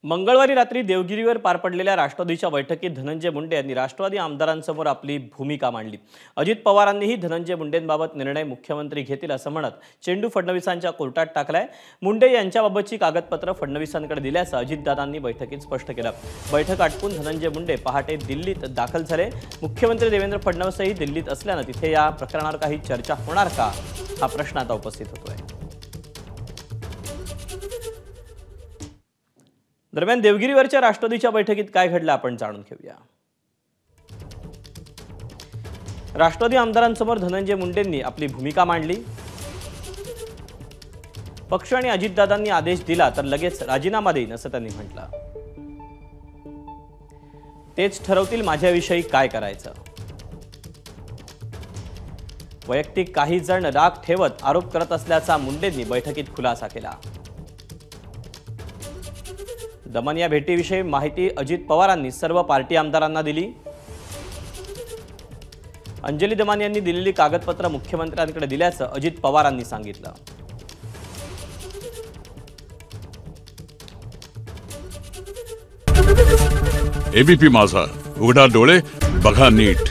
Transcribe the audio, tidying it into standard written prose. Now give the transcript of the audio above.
मंगळवारी रात्री देवगिरीवर पार पडलेल्या राष्ट्रवादीच्या बैठकीत धनंजय मुंडे यांनी राष्ट्रवादी आमदारांसमोर आपली भूमिका मांडली। अजित पवारांनीही धनंजय मुंडेंबाबत निर्णय मुख्यमंत्री घेतील असं म्हणत चेंडू फडणवीसांच्या कोर्टात टाकलाय। मुंडे यांच्याबाबतची कागदपत्र फडणवीसांकडे दिल्याचं अजितदादांनी बैठकीत स्पष्ट केलं। बैठक आटपून धनंजय मुंडे पहाटे दिल्लीत दाखल झाले। मुख्यमंत्री देवेंद्र फडणवीसही दिल्लीत असल्यानं तिथे या प्रकरणावर काही चर्चा होणार का हा प्रश्न आता उपस्थित होतोय। दरम्यान देवगिरीवरच्या राष्ट्रवादीच्या बैठकीत काय घडलं आपण जाणून घेऊया। राष्ट्रवादी आमदारांसमोर धनंजय मुंडेंनी आपली भूमिका मांडली। पक्ष आणि अजितदादांनी आदेश दिला तर लगेच राजीनामा देईन असं त्यांनी म्हटलं। तेच ठरवतील माझ्याविषयी काय करायचं। वैयक्तिक काही जण राग ठेवत आरोप करत असल्याचा मुंडेंनी बैठकीत खुलासा केला। दमन या भेटीविषयी माहिती अजित पवारांनी सर्व पार्टी आमदारांना दिली। अंजली दमन यांनी दिलेली कागदपत्र मुख्यमंत्र्यांकडे दिल्याचं अजित पवारांनी सांगितलं। एबीपी माझा, उघडा डोळे बघा नीट।